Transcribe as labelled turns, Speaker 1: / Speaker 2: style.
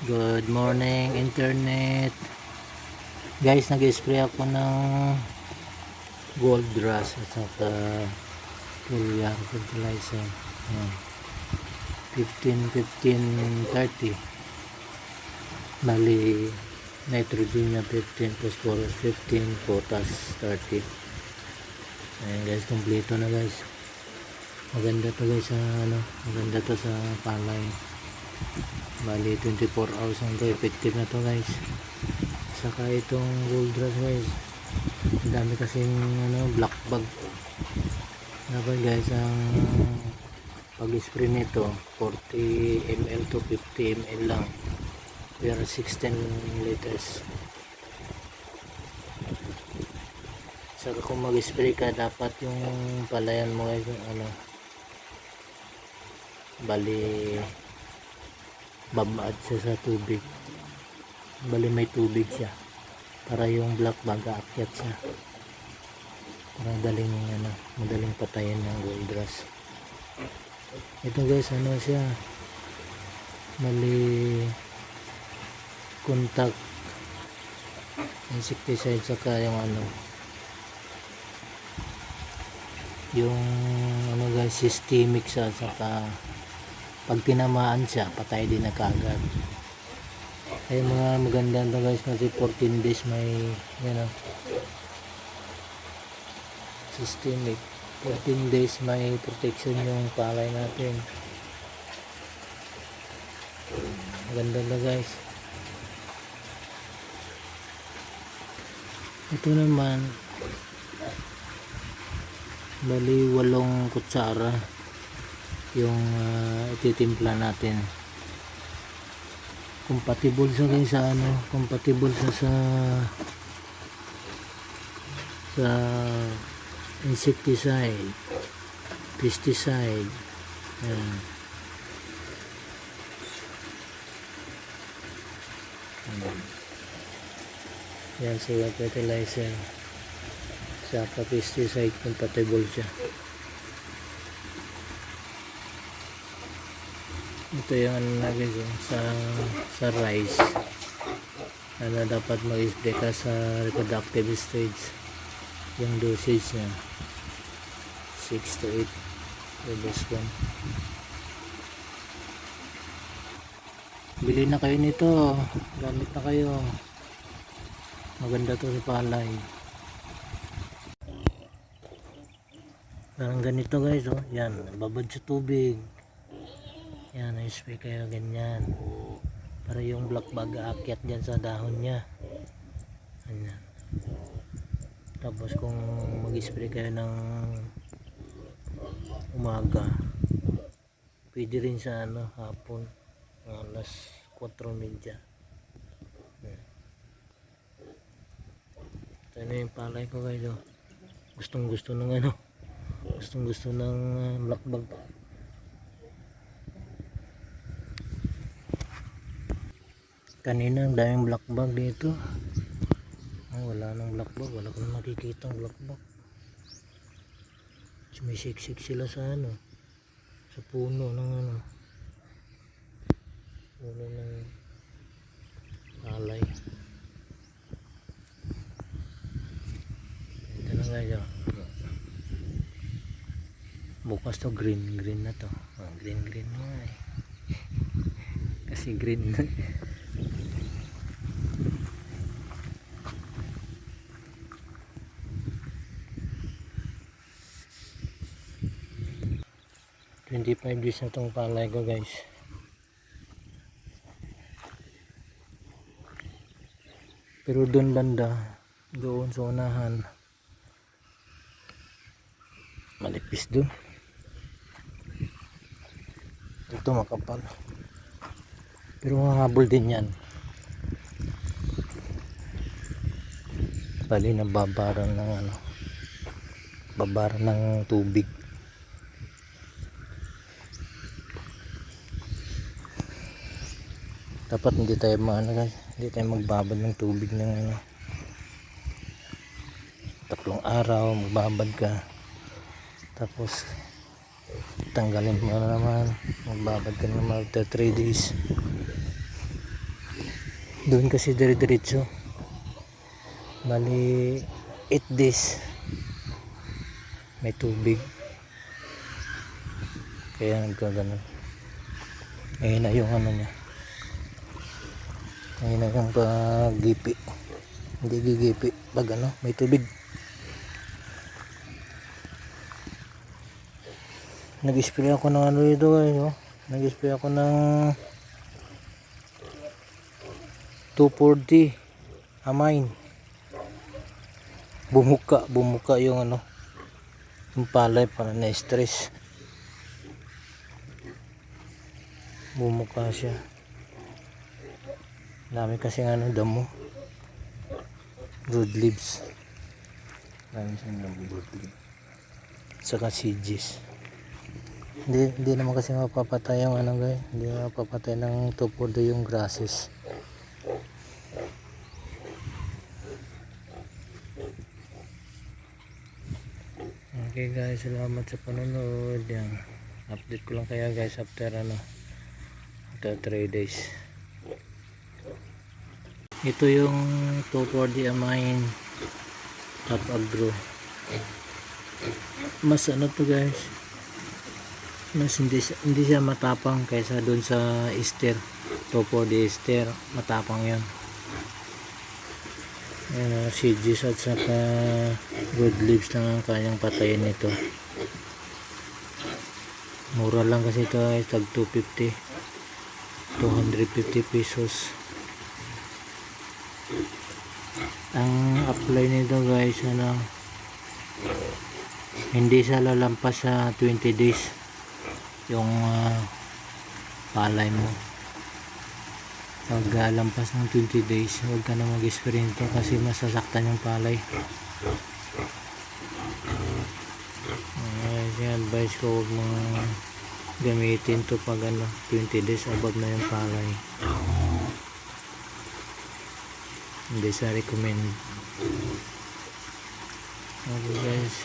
Speaker 1: Good morning internet. Guys, nag-spray ako ng gold rush at saka foliar fertilizer. Ayan. 15-15-30. Bali nitrogen niya 15, phosphorus 15, potas 30. Ayan guys, kompleto na guys. Maganda to guys sa maganda to sa palay. Bali 24 hours ang to, effective na to guys. Saka itong gold rush guys, ang dami kasing black bug. Dapat guys, ang pag-spray nito 40 ml to 50 ml lang per 16 liters. Saka kung mag-spray ka, dapat yung palayan mo guys bali babad siya sa tubig. Bali may tubig siya para yung black bug aakyat siya, para madaling patayin ng gold rush. Ito guys, siya, bali contact insecticide, saka yung guys, systemic siya, saka pag tinamaan siya, patay din na kaagad. Ay mga maganda to guys, kasi 14 days may systemic, 14 days may protection yung palay natin. Maganda na guys. Ito naman, bali 8 kutsara yung ititimpla natin. Compatible siya guys sa compatible siya sa insecticide, pesticide. Yan sila, fertilizer sa pesticide, compatible siya. Ito yung sa rice, dapat mag-spray ka sa reproductive stage. Yung dosage niya 6 to 8 for this one. Bili na kayo nito, gamit na kayo, maganda to sa palay. Parang ganito guys, yan, babad sa tubig. Yan, i-spray kayo ganyan para yung black bug aakyat dyan sa dahon nya. Ayan. Tapos kung mag-spray kayo ng umaga, pwede rin sa hapon, alas 4:30. Ito na yung palay ko guys, gustong gusto ng black bug. Kanina ang daming black bug dito. Wala nang black bug, wala ko na makikita ang black bug. Sumisiksik sila sa sa puno ng puno ng palay. Ito na guys, bukas to green na to. Green nga kasi green na. 25 days na tong palay ko guys. Pero doon banda, doon sa unahan, malipis doon. Ito makapal, pero mahabol din yan. Bali nababaran ng babaran ng tubig. Dapat hindi tayo hindi tayo magbabad ng tubig ng 3 araw. Magbabad ka, tapos tanggalin mo na naman, magbabad ka naman after 3 days. Doon kasi dire-diretso. Bali 8 days may tubig. Kaya nagkaganon. Ayun na yung ano niya. Ayun na yung paggipi. Hindi gigipi pag ano, may tubig. Nag-spray ako ng ano dito guys, oh. Nag-spray ako ng 240 amine. Bumuka yung ano, yung palay para na-stress. Bumuka siya. Dami kasi ano damo. Broad leaves. Dami siyang broad leaves. Saka seeds. Hindi naman kasi mapapatay yung ano guys. Hindi mapapatay ng tupodo yung grasses. Okay guys, salamat sa panonood. Yan. Update ko lang kaya guys after 3 days. Ito yung 240 amine top agro. Mas ano to guys, mas hindi siya matapang kaysa dun sa ester. 240 ester, matapang yun. Seeds at saka good leaves lang ang kayang patayin nito. Mura lang kasi ito ay tag 250 pesos. Ang apply nito guys ano, hindi siya lalampas sa 20 days yung palay mo. Pag lampas ng 20 days huwag ka na mag-spray nito kasi masasaktan yung palay. Advice ko huwag mong gamitin to pag 20 days above na yung palay. Hindi sa recommend. Okay guys,